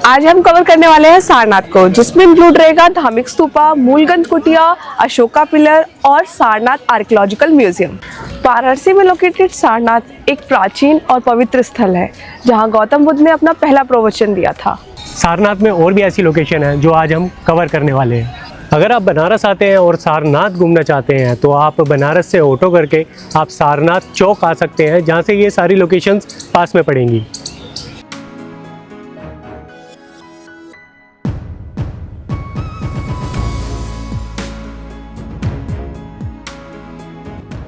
आज हम कवर करने वाले हैं सारनाथ को, जिसमें इंक्लूड रहेगा धार्मिक स्तूपा, मूलगंध कुटिया, अशोका पिलर और सारनाथ आर्कियोलॉजिकल म्यूजियम। वाराणसी में लोकेटेड सारनाथ एक प्राचीन और पवित्र स्थल है, जहां गौतम बुद्ध ने अपना पहला प्रवचन दिया था। सारनाथ में और भी ऐसी लोकेशन है जो आज हम कवर करने वाले हैं। अगर आप बनारस आते हैं और सारनाथ घूमना चाहते हैं तो आप बनारस से ऑटो करके आप सारनाथ चौक आ सकते हैं, जहां से ये सारी लोकेशंस पास में पड़ेंगी।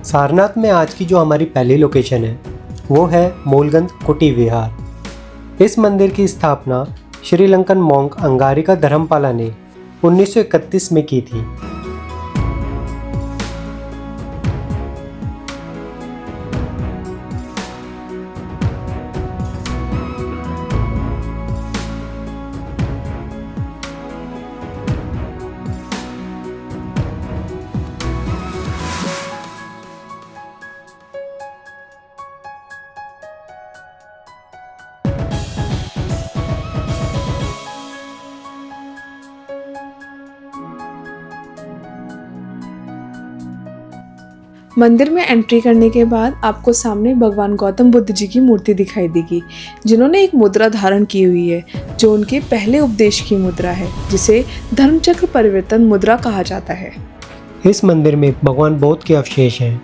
सारनाथ में आज की जो हमारी पहली लोकेशन है वो है मूलगंध कुटी विहार। इस मंदिर की स्थापना श्रीलंकन मॉन्क अंगारिका धर्मपाला ने 1931 में की थी। मंदिर में एंट्री करने के बाद आपको सामने भगवान गौतम बुद्ध जी की मूर्ति दिखाई देगी, जिन्होंने एक मुद्रा धारण की हुई है, जो उनके पहले उपदेश की मुद्रा है, जिसे धर्मचक्र परिवर्तन मुद्रा कहा जाता है। इस मंदिर में भगवान बुद्ध के अवशेष हैं,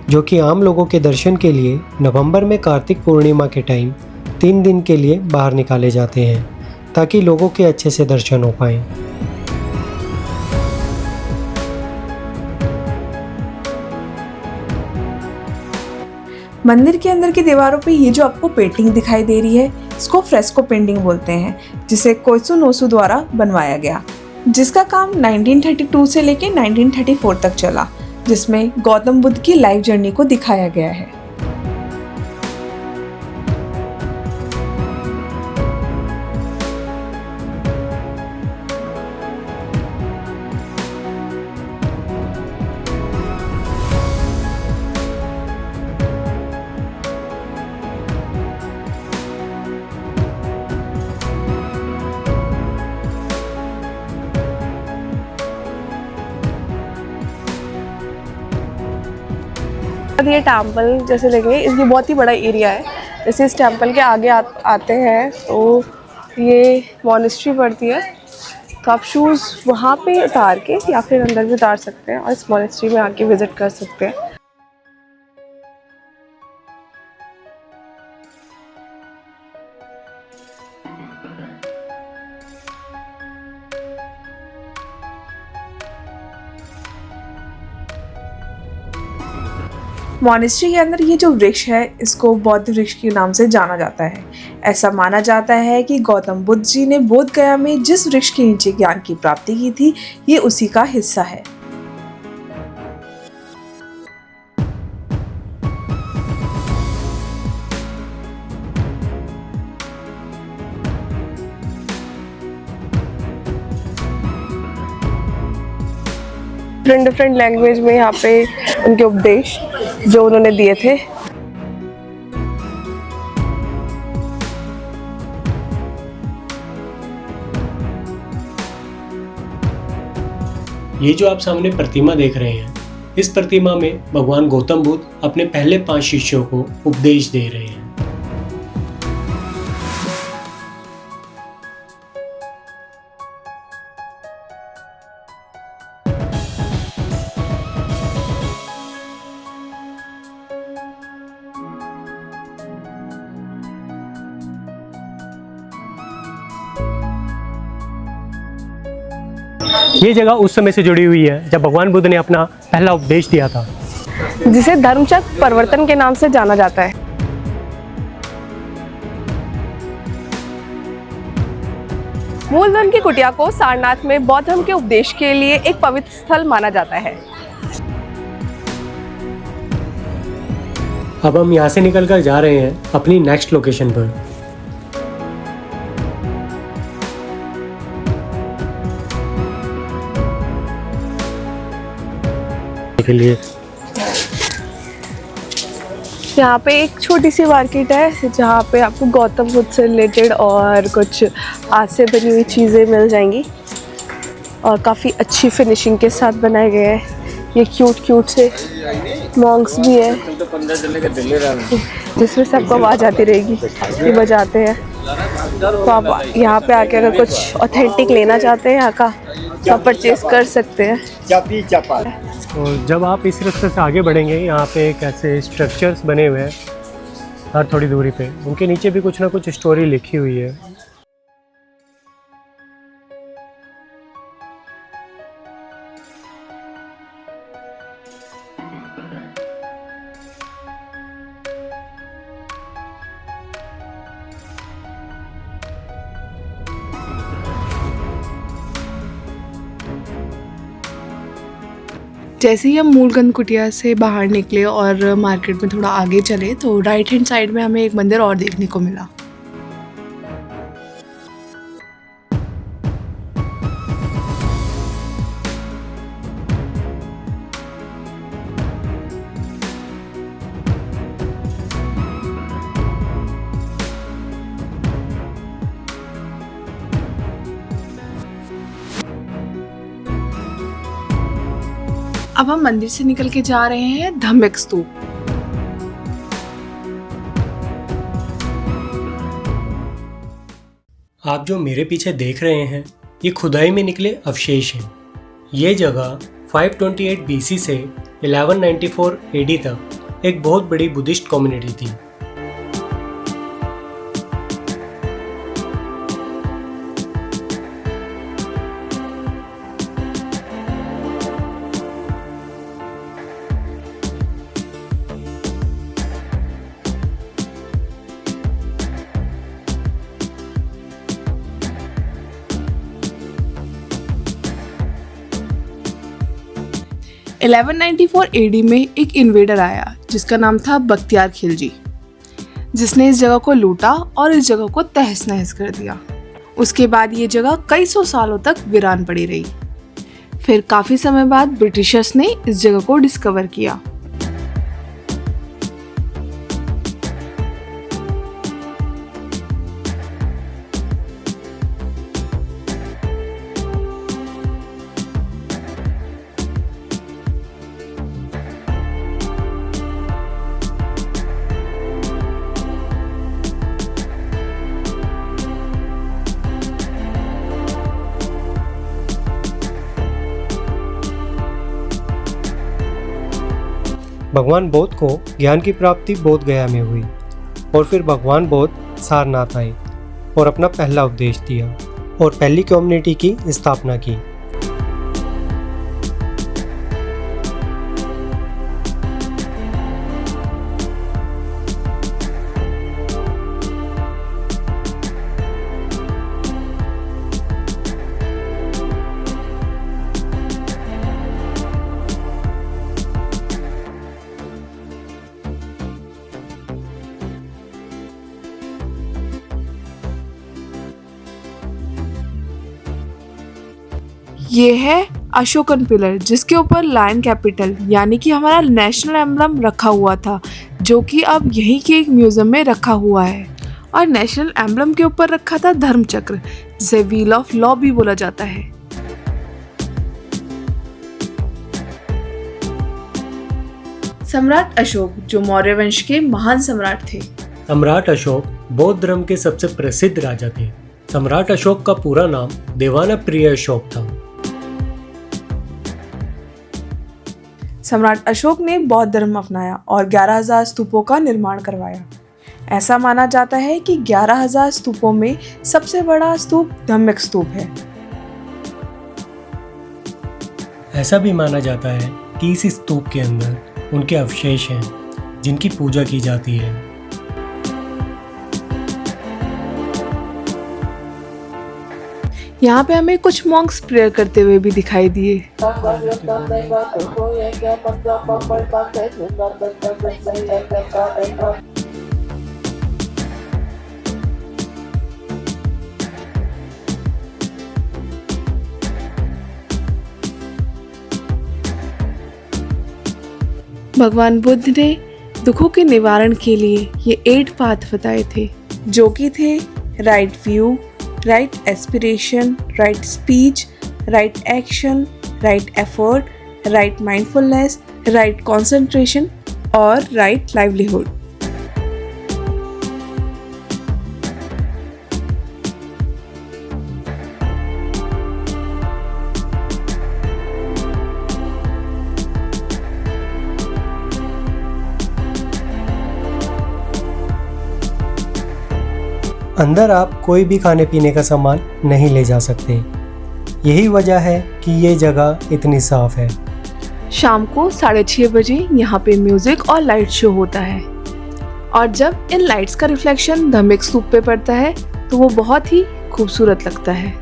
जो कि आम लोगों के दर्शन के लिए नवंबर में कार्तिक पूर्णिमा के टाइम 3 दिन के लिए बाहर निकाले जाते हैं, ताकि लोगों के अच्छे से दर्शन हो पाएं। मंदिर के अंदर की दीवारों पे ये जो आपको पेंटिंग दिखाई दे रही है, इसको फ्रेस्को पेंटिंग बोलते हैं, जिसे कोइत्सुनोसु द्वारा बनवाया गया, जिसका काम 1932 से लेकर 1934 तक चला, जिसमें गौतम बुद्ध की लाइफ जर्नी को दिखाया गया है। ये टेम्पल जैसे लगे, इसकी बहुत ही बड़ा एरिया है। जैसे इस टेम्पल के आगे आते हैं तो ये मॉनेस्ट्री पड़ती है, तो आप शूज़ वहाँ पे उतार के या फिर अंदर भी उतार सकते हैं और इस मॉनेस्ट्री में आके विज़िट कर सकते हैं। मॉनेस्ट्री के अंदर ये जो वृक्ष है, इसको बौद्ध वृक्ष के नाम से जाना जाता है। ऐसा माना जाता है कि गौतम बुद्ध जी ने बोध गया में जिस वृक्ष के नीचे ज्ञान की प्राप्ति की थी, ये उसी का हिस्सा है। डिफरेंट लैंग्वेज में यहाँ पे उनके उपदेश जो उन्होंने दिए थे। ये जो आप सामने प्रतिमा देख रहे हैं, इस प्रतिमा में भगवान गौतम बुद्ध अपने पहले 5 शिष्यों को उपदेश दे रहे हैं। ये जगह उस समय से जुड़ी हुई है जब भगवान बुद्ध ने अपना पहला उपदेश दिया था, जिसे धर्मचक्र परिवर्तन के नाम से जाना जाता है। मूलगंध की कुटिया को सारनाथ में बौद्ध धर्म के उपदेश के लिए एक पवित्र स्थल माना जाता है। अब हम यहाँ से निकलकर जा रहे हैं अपनी नेक्स्ट लोकेशन पर। के लिए यहाँ पे एक छोटी सी मार्केट है, जहाँ पे आपको गौतम बुद्ध से रिलेटेड और कुछ हाथ से बनी हुई चीज़ें मिल जाएंगी और काफ़ी अच्छी फिनिशिंग के साथ बनाए गए हैं। ये क्यूट से मॉन्क्स भी है जिसमें से आपको आवाज़ आती रहेगी, ये बजाते हैं। तो आप यहाँ पे आके अगर कुछ ऑथेंटिक लेना चाहते हैं यहाँ का तो आप परचेज कर सकते हैं। और जब आप इस रास्ते से आगे बढ़ेंगे, यहाँ पे एक ऐसे स्ट्रक्चर्स बने हुए हैं हर थोड़ी दूरी पे, उनके नीचे भी कुछ ना कुछ स्टोरी लिखी हुई है। जैसे ही हम मूलगंध कुटिया से बाहर निकले और मार्केट में थोड़ा आगे चले तो राइट हैंड साइड में हमें एक मंदिर और देखने को मिला। अब हम मंदिर से निकल के जा रहे हैं धम्मिक स्तूप। आप जो मेरे पीछे देख रहे हैं, ये खुदाई में निकले अवशेष हैं। ये जगह 528 BC से 1194 AD तक एक बहुत बड़ी बुद्धिस्ट कम्युनिटी थी। AD 1194 में एक इन्वेडर आया जिसका नाम था बख्तियार खिलजी, जिसने इस जगह को लूटा और इस जगह को तहस नहस कर दिया। उसके बाद ये जगह कई सौ सालों तक वीरान पड़ी रही। फिर काफ़ी समय बाद ब्रिटिशर्स ने इस जगह को डिस्कवर किया। भगवान बुद्ध को ज्ञान की प्राप्ति बोध गया में हुई और फिर भगवान बुद्ध सारनाथ आए और अपना पहला उपदेश दिया और पहली कम्युनिटी की स्थापना की। ये है अशोकन पिलर, जिसके ऊपर लायन कैपिटल यानी कि हमारा नेशनल एम्बलम रखा हुआ था, जो कि अब यहीं के एक म्यूजियम में रखा हुआ है। और नेशनल एम्बलम के ऊपर रखा था धर्म चक्र, जिसे व्हील ऑफ लॉ भी बोला जाता है। सम्राट अशोक, जो मौर्य वंश के महान सम्राट थे। सम्राट अशोक बौद्ध धर्म के सबसे प्रसिद्ध राजा थे। सम्राट अशोक का पूरा नाम देवानप्रिय अशोक था। सम्राट अशोक ने बौद्ध धर्म अपनाया और 11,000 स्तूपों का निर्माण करवाया। ऐसा माना जाता है कि 11,000 स्तूपों में सबसे बड़ा स्तूप धम्मिक स्तूप है। ऐसा भी माना जाता है कि इस स्तूप के अंदर उनके अवशेष हैं जिनकी पूजा की जाती है। यहाँ पे हमें कुछ मॉन्क्स प्रेयर करते हुए भी दिखाई दिए। भगवान बुद्ध ने दुखों के निवारण के लिए ये 8 पाथ बताए थे, जो कि थे right view, right aspiration, right speech, right action, right effort, right mindfulness, right concentration और राइट लाइवलीहुड। अंदर आप कोई भी खाने पीने का सामान नहीं ले जा सकते। यही वजह है कि ये जगह इतनी साफ है। शाम को 6:30 बजे यहाँ पे म्यूजिक और लाइट शो होता है और जब इन लाइट्स का रिफ्लेक्शन धमिक स्तूप पे पड़ता है तो वो बहुत ही खूबसूरत लगता है।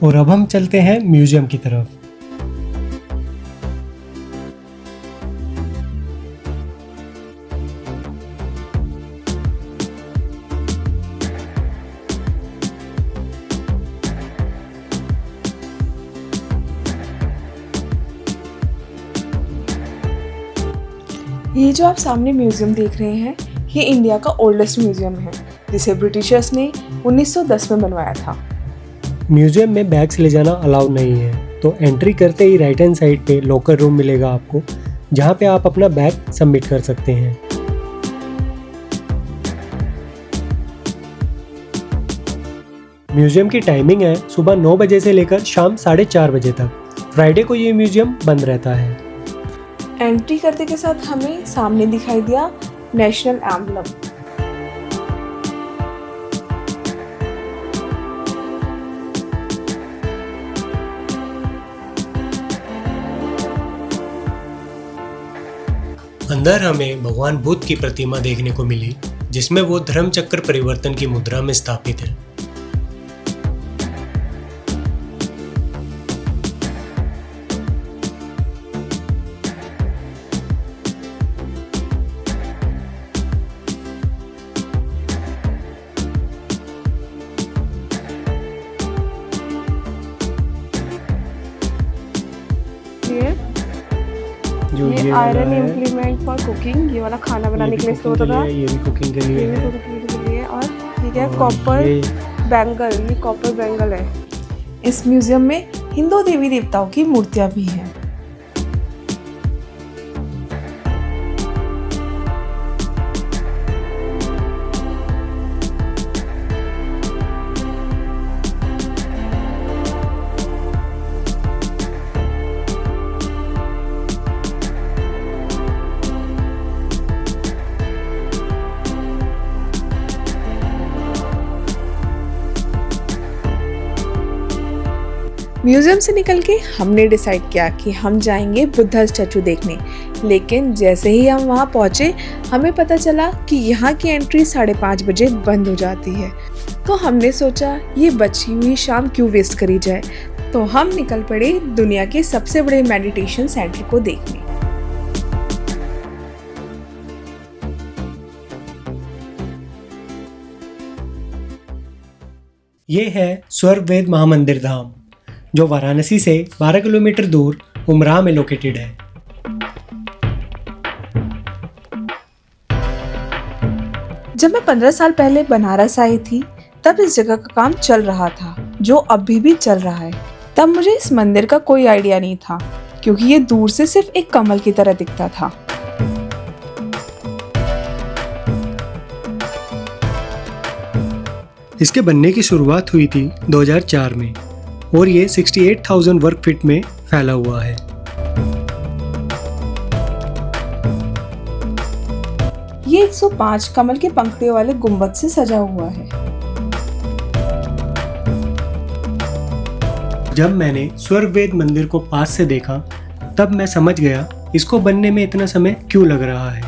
और अब हम चलते हैं म्यूजियम की तरफ। ये जो आप सामने म्यूजियम देख रहे हैं, ये इंडिया का ओल्डेस्ट म्यूजियम है, जिसे ब्रिटिशर्स ने 1910 में बनवाया था। म्यूजियम में बैग्स ले जाना अलाउ नहीं है, तो एंट्री करते ही राइट हैंड साइड पे लॉकर रूम मिलेगा आपको, जहाँ पे आप अपना बैग सबमिट कर सकते हैं। म्यूजियम की टाइमिंग है सुबह 9 बजे से लेकर शाम 4:30 बजे तक। फ्राइडे को ये म्यूजियम बंद रहता है। एंट्री करते के साथ हमें सामने दिखाई दिया नेशनल एम्बलम। अंदर हमें भगवान बुद्ध की प्रतिमा देखने को मिली, जिसमें वो धर्म चक्र परिवर्तन की मुद्रा में स्थापित है। ये आयरन इम्प्लीमेंट फॉर कुकिंग, ये वाला खाना बनाने के लिए इस्तेमाल होता था। ये भी कुकिंग के लिए ये भी है। कुकिंग के लिए। और ठीक है कॉपर बैंगल, ये कॉपर बैंगल है। इस म्यूजियम में हिंदू देवी देवताओं की मूर्तियां भी हैं। म्यूजियम से निकल के हमने डिसाइड किया कि हम जाएंगे बुद्धा स्टैचू देखने, लेकिन जैसे ही हम वहाँ पहुँचे हमें पता चला कि यहाँ की एंट्री 5:30 बजे बंद हो जाती है। तो हमने सोचा ये बची हुई शाम क्यों वेस्ट करी जाए, तो हम निकल पड़े दुनिया के सबसे बड़े मेडिटेशन सेंटर को देखने। ये है स्वर्गवेद महामंदिर धाम, जो वाराणसी से 12 किलोमीटर दूर उमराह में लोकेटेड है। जब मैं 15 साल पहले बनारस आई थी तब इस जगह का काम चल रहा था, जो अभी भी चल रहा है। तब मुझे इस मंदिर का कोई आइडिया नहीं था, क्योंकि ये दूर से सिर्फ एक कमल की तरह दिखता था। इसके बनने की शुरुआत हुई थी 2004 में और ये 68,000 वर्ग फीट में फैला हुआ है। ये 105 कमल के पंखुड़ियों वाले गुंबद से सजा हुआ है। जब मैंने स्वर्गवेद मंदिर को पास से देखा तब मैं समझ गया इसको बनने में इतना समय क्यों लग रहा है।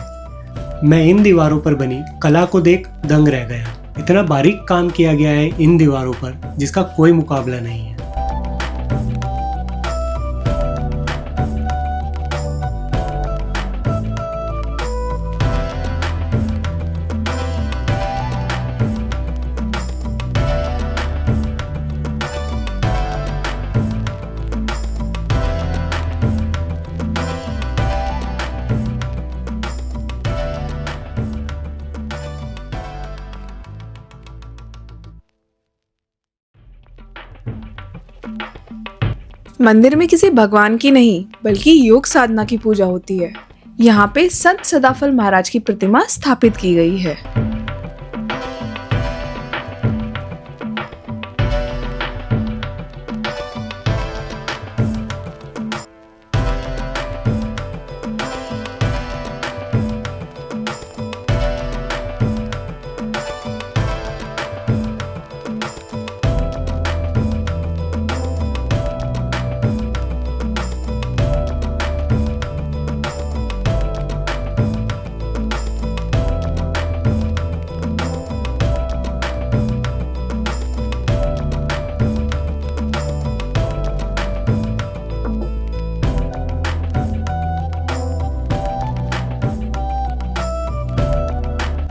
मैं इन दीवारों पर बनी कला को देख दंग रह गया। इतना बारीक काम किया गया है इन दीवारों पर, जिसका कोई मुकाबला नहीं है। मंदिर में किसी भगवान की नहीं बल्कि योग साधना की पूजा होती है। यहाँ पे संत सदाफल महाराज की प्रतिमा स्थापित की गई है।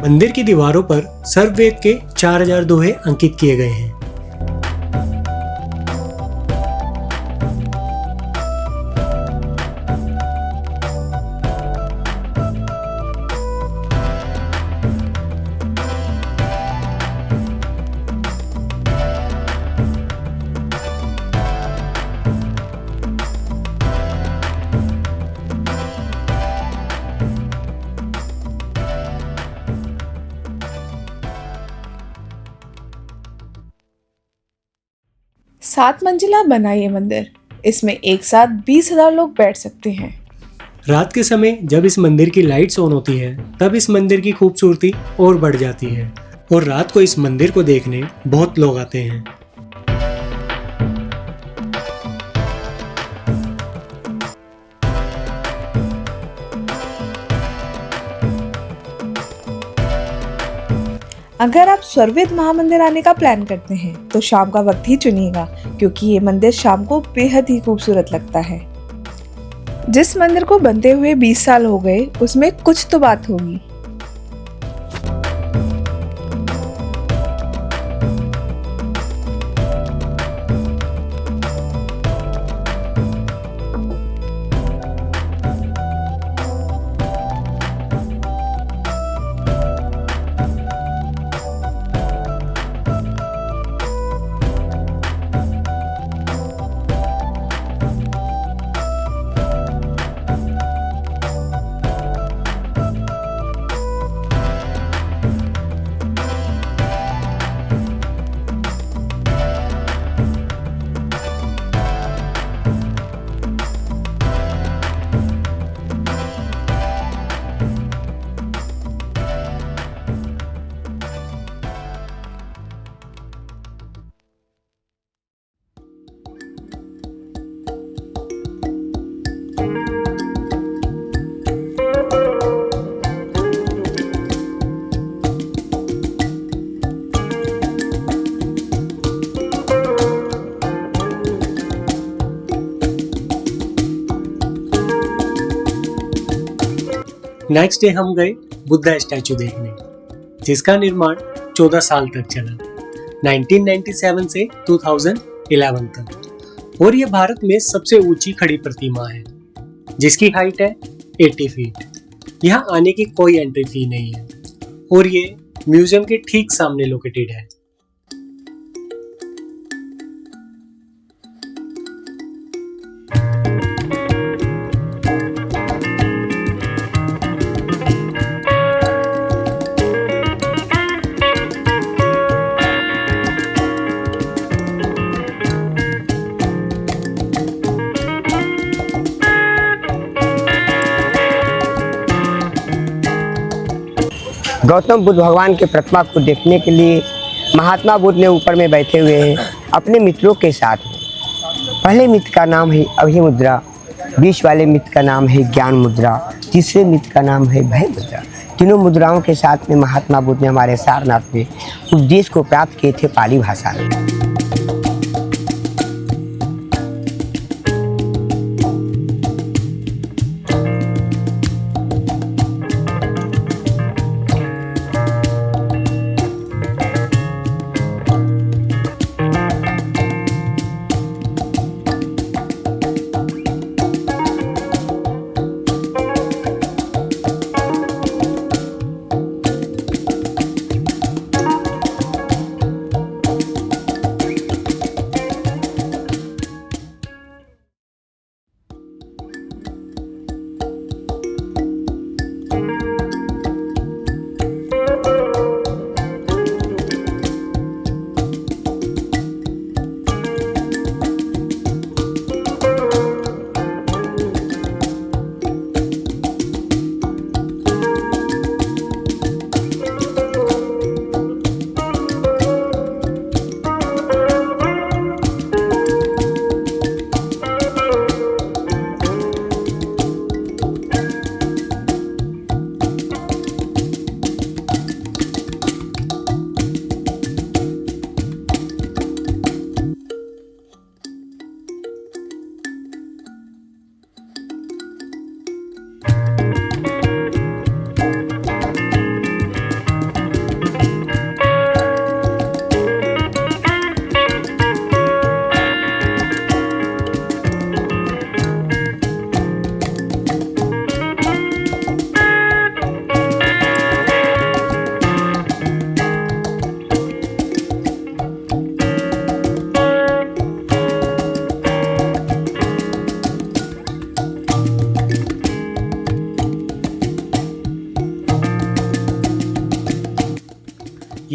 मंदिर की दीवारों पर सर्ववेद के 4000 दोहे अंकित किए गए हैं। सात मंजिला बना ये मंदिर। इसमें एक साथ 20,000 लोग बैठ सकते हैं। रात के समय जब इस मंदिर की लाइट्स ऑन होती है तब इस मंदिर की खूबसूरती और बढ़ जाती है और रात को इस मंदिर को देखने बहुत लोग आते हैं। अगर आप सर्ववेद महामंदिर आने का प्लान करते हैं तो शाम का वक्त ही चुनिएगा, क्योंकि ये मंदिर शाम को बेहद ही खूबसूरत लगता है। जिस मंदिर को बनते हुए 20 साल हो गए उसमें कुछ तो बात होगी। नेक्स्ट डे हम गए बुद्धा स्टैचू देखने, जिसका निर्माण 14 साल तक चला, 1997 से 2011 तक, और ये भारत में सबसे ऊंची खड़ी प्रतिमा है जिसकी हाइट है 80 फीट। यहाँ आने की कोई एंट्री फी नहीं है और ये म्यूजियम के ठीक सामने लोकेटेड है। गौतम बुद्ध भगवान के प्रतिमा को देखने के लिए महात्मा बुद्ध ने ऊपर में बैठे हुए हैं अपने मित्रों के साथ। पहले मित्र का नाम है अभिमुद्रा, बीच वाले मित्र का नाम है ज्ञान मुद्रा, तीसरे मित्र का नाम है भय मुद्रा। तीनों मुद्राओं के साथ में महात्मा बुद्ध ने हमारे सारनाथ में उपदेश को प्राप्त किए थे पाली भाषा में।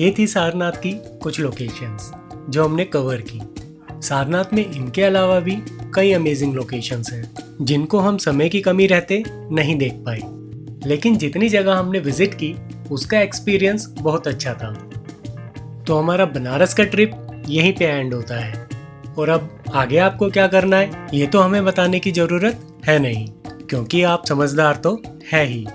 ये थी सारनाथ की कुछ लोकेशंस जो हमने कवर की। सारनाथ में इनके अलावा भी कई अमेजिंग लोकेशंस हैं जिनको हम समय की कमी रहते नहीं देख पाए, लेकिन जितनी जगह हमने विजिट की उसका एक्सपीरियंस बहुत अच्छा था। तो हमारा बनारस का ट्रिप यहीं पे एंड होता है और अब आगे आपको क्या करना है ये तो हमें बताने की ज़रूरत है नहीं, क्योंकि आप समझदार तो है ही।